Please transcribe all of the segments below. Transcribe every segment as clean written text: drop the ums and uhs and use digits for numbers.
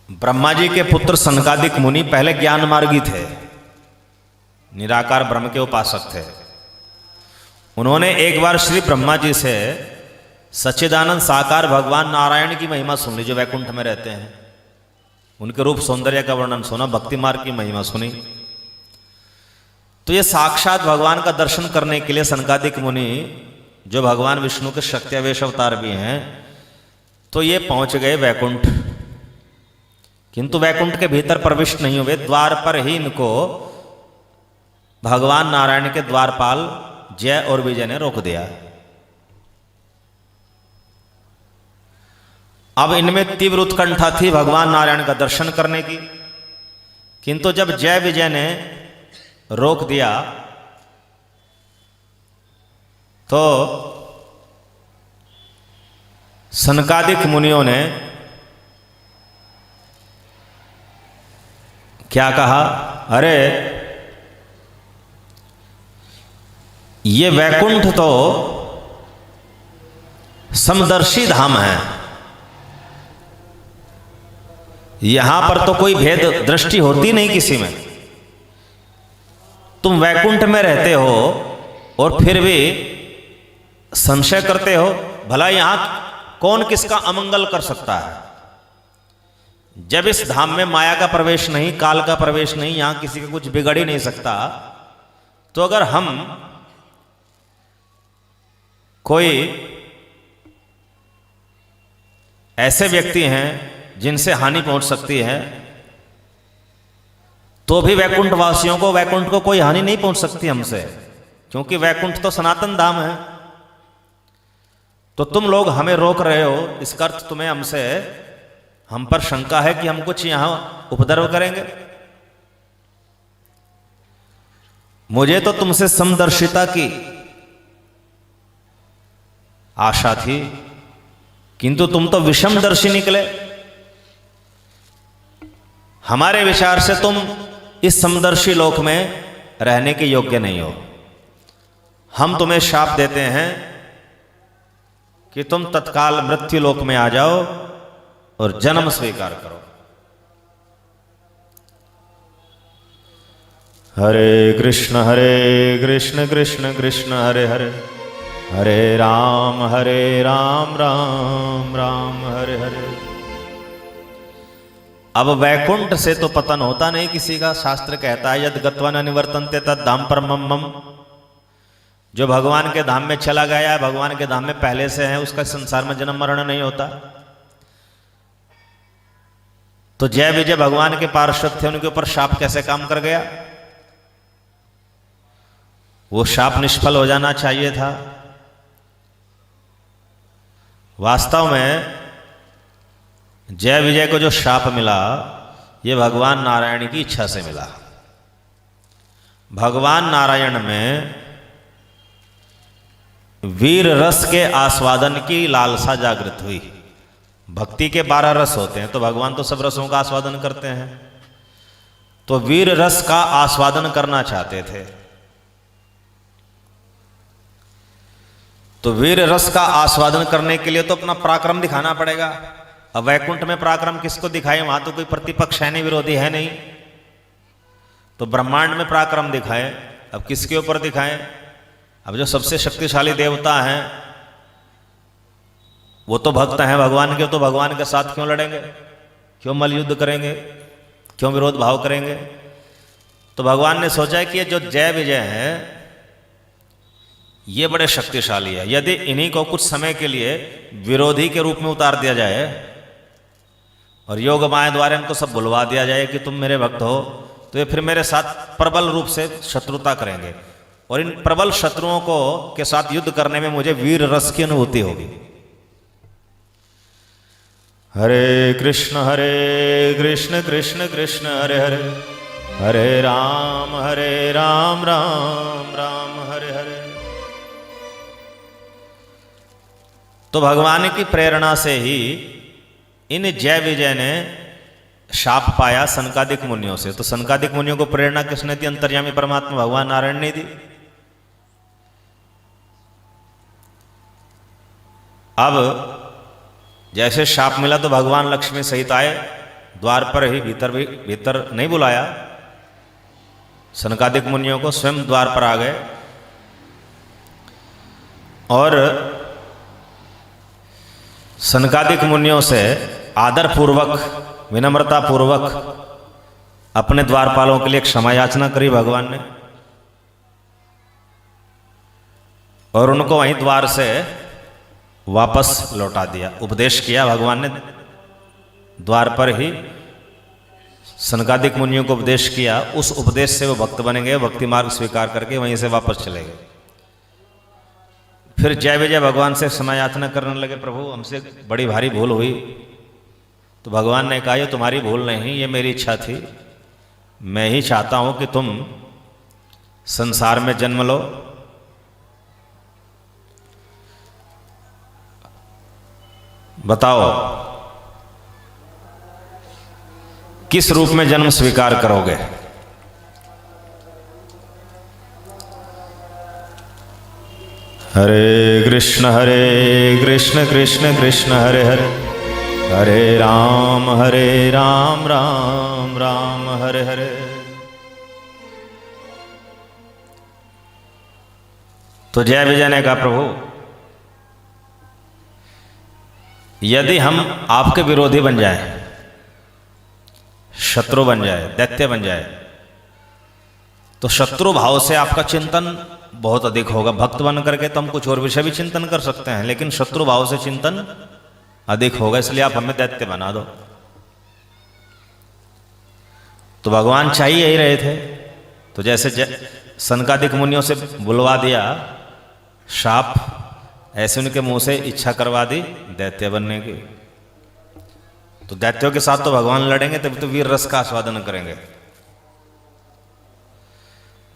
ब्रह्मा जी के पुत्र सनकादिक मुनि पहले ज्ञान मार्गी थे, निराकार ब्रह्म के उपासक थे। उन्होंने एक बार श्री ब्रह्मा जी से सच्चिदानंद साकार भगवान नारायण की महिमा सुन ली, जो वैकुंठ में रहते हैं। उनके रूप सौंदर्य का वर्णन सुना, भक्ति मार्ग की महिमा सुनी। तो ये साक्षात भगवान का दर्शन करने के लिए सनकादिक मुनि, जो भगवान विष्णु के शक्त्यावेश अवतार भी हैं, तो ये पहुंच गए वैकुंठ। किंतु वैकुंठ के भीतर प्रविष्ट नहीं हुए, द्वार पर ही इनको भगवान नारायण के द्वारपाल जय और विजय ने रोक दिया। अब इनमें तीव्र उत्कंठा थी भगवान नारायण का दर्शन करने की, किंतु जब जय विजय ने रोक दिया तो सनकादिक मुनियों ने क्या कहा, अरे ये वैकुंठ तो समदर्शी धाम है, यहां पर तो कोई भेद दृष्टि होती नहीं किसी में। तुम वैकुंठ में रहते हो और फिर भी संशय करते हो, भला यहां कौन किसका अमंगल कर सकता है। जब इस धाम में माया का प्रवेश नहीं, काल का प्रवेश नहीं, यहां किसी का कुछ बिगड़ ही नहीं सकता, तो अगर हम कोई ऐसे व्यक्ति हैं जिनसे हानि पहुंच सकती है, तो भी वैकुंठ वासियों को, वैकुंठ को कोई हानि नहीं पहुंच सकती हमसे, क्योंकि वैकुंठ तो सनातन धाम है। तो तुम लोग हमें रोक रहे हो, इसका अर्थ तुम्हें हमसे, हम पर शंका है कि हम कुछ यहां उपद्रव करेंगे। मुझे तो तुमसे समदर्शिता की आशा थी, किंतु तुम तो विषमदर्शी निकले। हमारे विचार से तुम इस समदर्शी लोक में रहने के योग्य नहीं हो। हम तुम्हें शाप देते हैं कि तुम तत्काल मृत्यु लोक में आ जाओ और जन्म स्वीकार करो। हरे कृष्ण कृष्ण कृष्ण हरे हरे, हरे राम राम राम हरे हरे। अब वैकुंठ से तो पतन होता नहीं किसी का। शास्त्र कहता है यद गत्वा न निवर्तन्ते तद धाम परमम मम। जो भगवान के धाम में चला गया, भगवान के धाम में पहले से है, उसका संसार में जन्म मरण नहीं होता। तो जय विजय भगवान के पार्षद थे, उनके ऊपर शाप कैसे काम कर गया? वो शाप निष्फल हो जाना चाहिए था। वास्तव में जय विजय को जो शाप मिला, ये भगवान नारायण की इच्छा से मिला। भगवान नारायण में वीर रस के आस्वादन की लालसा जागृत हुई। भक्ति के 12 रस होते हैं, तो भगवान तो सब रसों का आस्वादन करते हैं। तो वीर रस का आस्वादन करना चाहते थे। तो वीर रस का आस्वादन करने के लिए तो अपना पराक्रम दिखाना पड़ेगा। अब वैकुंठ में पराक्रम किसको दिखाए? वहां तो कोई प्रतिपक्ष है नहीं, विरोधी है नहीं। तो ब्रह्मांड में पराक्रम दिखाए। अब किसके ऊपर दिखाएं? अब जो सबसे शक्तिशाली देवता हैं वो तो भक्त हैं भगवान के, तो भगवान के साथ क्यों लड़ेंगे? क्यों मलयुद्ध करेंगे? क्यों विरोध भाव करेंगे? तो भगवान ने सोचा कि ये जो जय विजय है ये बड़े शक्तिशाली है। यदि इन्हीं को कुछ समय के लिए विरोधी के रूप में उतार दिया जाए और योग माया द्वारा इनको सब भुलवा दिया जाए कि तुम मेरे भक्त हो, तो ये फिर मेरे साथ प्रबल रूप से शत्रुता करेंगे। और इन प्रबल शत्रुओं को के साथ युद्ध करने में मुझे वीर रस की अनुभूति होगी। हरे कृष्ण कृष्ण कृष्ण हरे हरे, हरे राम राम राम हरे हरे। तो भगवान की प्रेरणा से ही इन जय विजय ने शाप पाया सनकादिक मुनियों से। तो सनकादिक मुनियों को प्रेरणा किसने दी? अंतर्यामी परमात्मा भगवान नारायण ने दी। अब जैसे शाप मिला तो भगवान लक्ष्मी सहित आए द्वार पर ही, भीतर नहीं बुलाया सनकादिक मुनियों को, स्वयं द्वार पर आ गए और सनकादिक मुनियों से आदर पूर्वक, विनम्रता पूर्वक अपने द्वारपालों के लिए क्षमा याचना करी भगवान ने, और उनको वहीं द्वार से वापस लौटा दिया। उपदेश किया भगवान ने, द्वार पर ही सनकादिक मुनियों को उपदेश किया। उस उपदेश से वो भक्त बनेंगे, भक्ति मार्ग स्वीकार करके वहीं से वापस चले गए। फिर जय विजय भगवान से क्षमा याचना करने लगे, प्रभु हमसे बड़ी भारी भूल हुई। तो भगवान ने कहा ये तुम्हारी भूल नहीं, ये मेरी इच्छा थी। मैं ही चाहता हूं कि तुम संसार में जन्म लो, बताओ किस रूप में जन्म स्वीकार करोगे। हरे कृष्ण कृष्ण कृष्ण हरे हरे, हरे राम राम राम हरे हरे। तो जय विजय ने कहा प्रभु यदि हम आपके विरोधी बन जाए, शत्रु बन जाए, दैत्य बन जाए, तो शत्रु भाव से आपका चिंतन बहुत अधिक होगा। भक्त बन करके तो हम कुछ और विषय भी चिंतन कर सकते हैं, लेकिन शत्रु भाव से चिंतन अधिक होगा, इसलिए आप हमें दैत्य बना दो। तो भगवान चाहिए ही रहे थे, तो जैसे सनकादिक मुनियों से बुलवा दिया शाप, ऐसे उनके मुंह से इच्छा करवा दी दैत्य बनने की। तो दैत्यों के साथ तो भगवान लड़ेंगे, तभी तो वीर रस का आस्वादन करेंगे।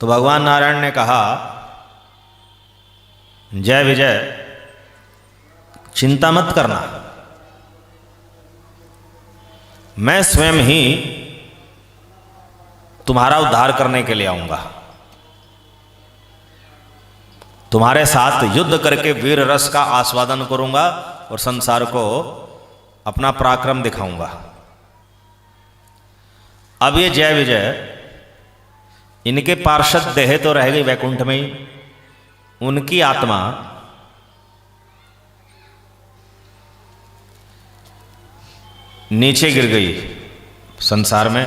तो भगवान नारायण ने कहा जय विजय चिंता मत करना, मैं स्वयं ही तुम्हारा उद्धार करने के लिए आऊंगा, तुम्हारे साथ युद्ध करके वीर रस का आस्वादन करूंगा और संसार को अपना पराक्रम दिखाऊंगा। अब ये जय विजय इनके पार्षद देह तो रह गई वैकुंठ में ही, उनकी आत्मा नीचे गिर गई संसार में,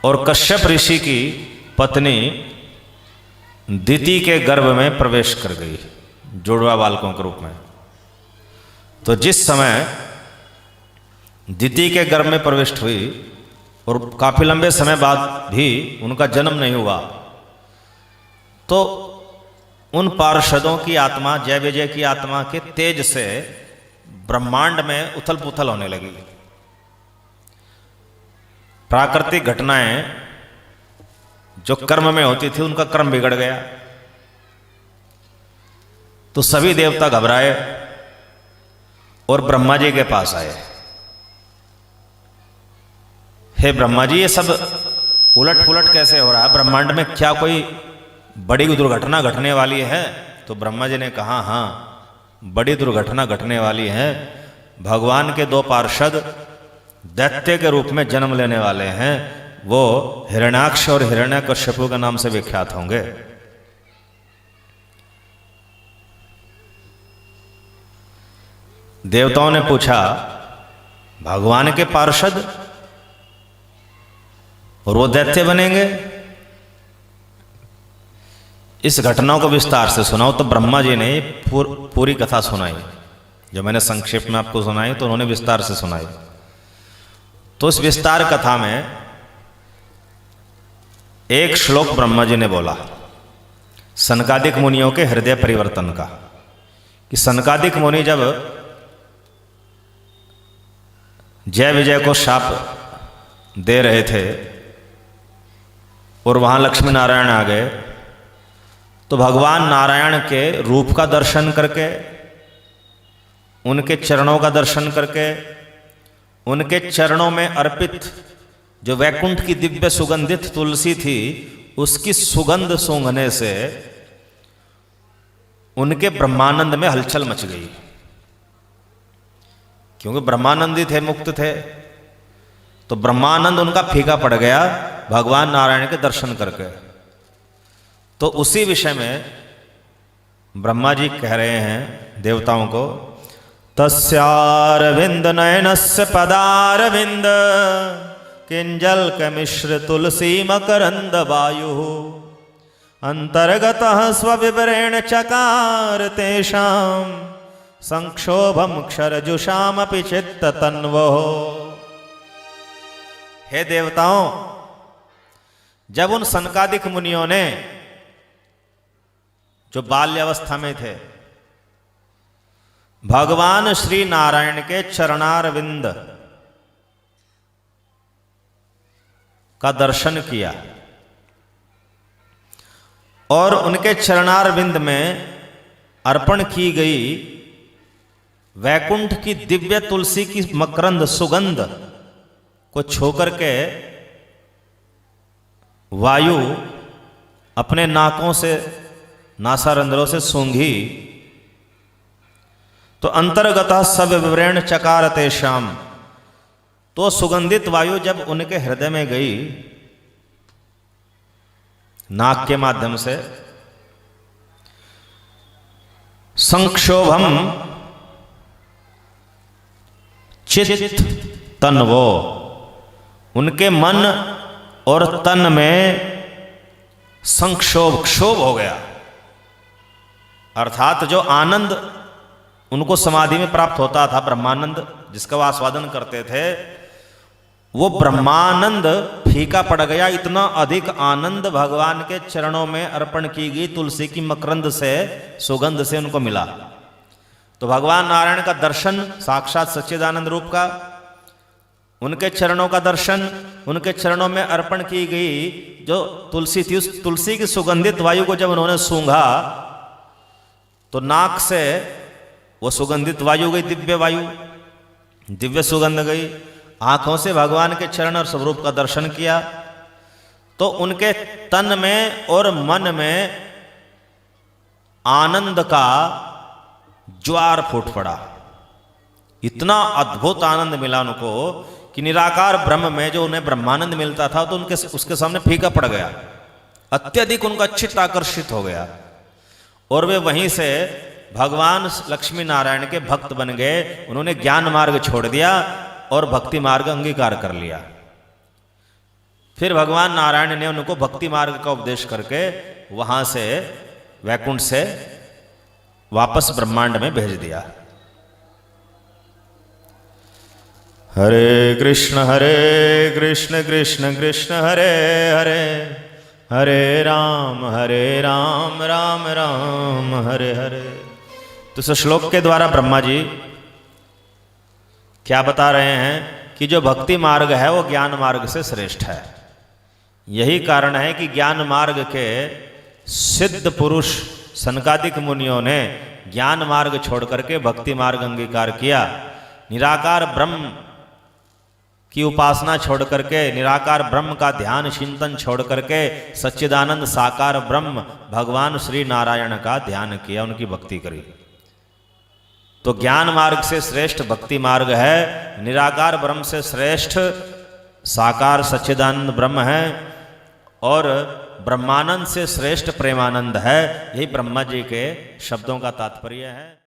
और कश्यप ऋषि की पत्नी दिति के गर्भ में प्रवेश कर गई जुड़वा बालकों के रूप में। तो जिस समय दिति के गर्भ में प्रविष्ट हुई और काफी लंबे समय बाद भी उनका जन्म नहीं हुआ, तो उन पार्षदों की आत्मा, जय विजय की आत्मा के तेज से ब्रह्मांड में उथल पुथल होने लगी। प्राकृतिक घटनाएं जो कर्म में होती थी उनका क्रम बिगड़ गया। तो सभी देवता घबराए और ब्रह्मा जी के पास आए, हे ब्रह्मा जी ये सब उलट पुलट कैसे हो रहा है, ब्रह्मांड में क्या कोई बड़ी दुर्घटना घटने वाली है? तो ब्रह्मा जी ने कहा हाँ बड़ी दुर्घटना घटने वाली है, भगवान के दो पार्षद दैत्य के रूप में जन्म लेने वाले हैं, वो हिरण्याक्ष और हिरण्यकश्यपु के नाम से विख्यात होंगे। देवताओं ने पूछा भगवान के पार्षद और वो दैत्य बनेंगे? इस घटना को विस्तार से सुनाओ। तो ब्रह्मा जी ने पूरी कथा सुनाई, जो मैंने संक्षेप में आपको सुनाई तो उन्होंने विस्तार से सुनाई। तो इस विस्तार कथा में एक श्लोक ब्रह्मा जी ने बोला सनकादिक मुनियों के हृदय परिवर्तन का, कि सनकादिक मुनि जब जय विजय को शाप दे रहे थे और वहां लक्ष्मी नारायण आ गए, तो भगवान नारायण के रूप का दर्शन करके, उनके चरणों का दर्शन करके, उनके चरणों में अर्पित जो वैकुंठ की दिव्य सुगंधित तुलसी थी उसकी सुगंध सूंघने से उनके ब्रह्मानंद में हलचल मच गई। क्योंकि ब्रह्मानंदी थे, मुक्त थे, तो ब्रह्मानंद उनका फीका पड़ गया भगवान नारायण के दर्शन करके। तो उसी विषय में ब्रह्मा जी कह रहे हैं देवताओं को, तस्यारविंद नयनस्य पदारविंद किंजल कमिश्र तुलसी मकरंद वायु अंतर्गतः स्वविवरेण चकार तेषां संक्षोभम क्षरजुषामपि चित्त तन्वो। हे देवताओं, जब उन सनकादिक मुनियों ने जो बाल्यावस्था में थे भगवान श्री नारायण के चरणारविंद का दर्शन किया और उनके चरणारविंद में अर्पण की गई वैकुंठ की दिव्य तुलसी की मकरंद सुगंध को छोकर के वायु अपने नाकों से नासारंध्रों से सूंघी तो अंतर्गत सब विवरण चकार तेषाम, तो सुगंधित वायु जब उनके हृदय में गई नाक के माध्यम से, संक्षोभम चित्त तन्वो, उनके मन और तन में संक्षोभ क्षोभ हो गया। अर्थात जो आनंद उनको समाधि में प्राप्त होता था, ब्रह्मानंद जिसका वो आस्वादन करते थे, वो ब्रह्मानंद फीका पड़ गया। इतना अधिक आनंद भगवान के चरणों में अर्पण की गई तुलसी की मकरंद से सुगंध से उनको मिला। तो भगवान नारायण का दर्शन साक्षात सच्चिदानंद रूप का, उनके चरणों का दर्शन, उनके चरणों में अर्पण की गई जो तुलसी थी, उस तुलसी की सुगंधित वायु को जब उन्होंने सूंघा तो नाक से वो सुगंधित वायु गई, दिव्य वायु, दिव्य सुगंध गई। आंखों से भगवान के चरण और स्वरूप का दर्शन किया तो उनके तन में और मन में आनंद का ज्वार फूट पड़ा। इतना अद्भुत आनंद मिला उनको कि निराकार ब्रह्म में जो उन्हें ब्रह्मानंद मिलता था तो उनके उसके सामने फीका पड़ गया। अत्यधिक उनका चित्त आकर्षित हो गया और वे वहीं से भगवान लक्ष्मी नारायण के भक्त बन गए। उन्होंने ज्ञान मार्ग छोड़ दिया और भक्ति मार्ग अंगीकार कर लिया। फिर भगवान नारायण ने उनको भक्ति मार्ग का उपदेश करके वहां से वैकुंठ से वापस ब्रह्मांड में भेज दिया। हरे कृष्ण कृष्ण कृष्ण हरे हरे, हरे राम राम राम हरे हरे। तो इस श्लोक के द्वारा ब्रह्मा जी क्या बता रहे हैं कि जो भक्ति मार्ग है वो ज्ञान मार्ग से श्रेष्ठ है। यही कारण है कि ज्ञान मार्ग के सिद्ध पुरुष सनकादिक मुनियों ने ज्ञान मार्ग छोड़ करके भक्ति मार्ग अंगीकार किया। निराकार ब्रह्म की उपासना छोड़ करके, निराकार ब्रह्म का ध्यान चिंतन छोड़ करके सच्चिदानंद साकार ब्रह्म भगवान श्री नारायण का ध्यान किया, उनकी भक्ति करी। तो ज्ञान मार्ग से श्रेष्ठ भक्ति मार्ग है, निराकार ब्रह्म से श्रेष्ठ साकार सच्चिदानंद ब्रह्म है और ब्रह्मानंद से श्रेष्ठ प्रेमानंद है। यही ब्रह्मा जी के शब्दों का तात्पर्य है।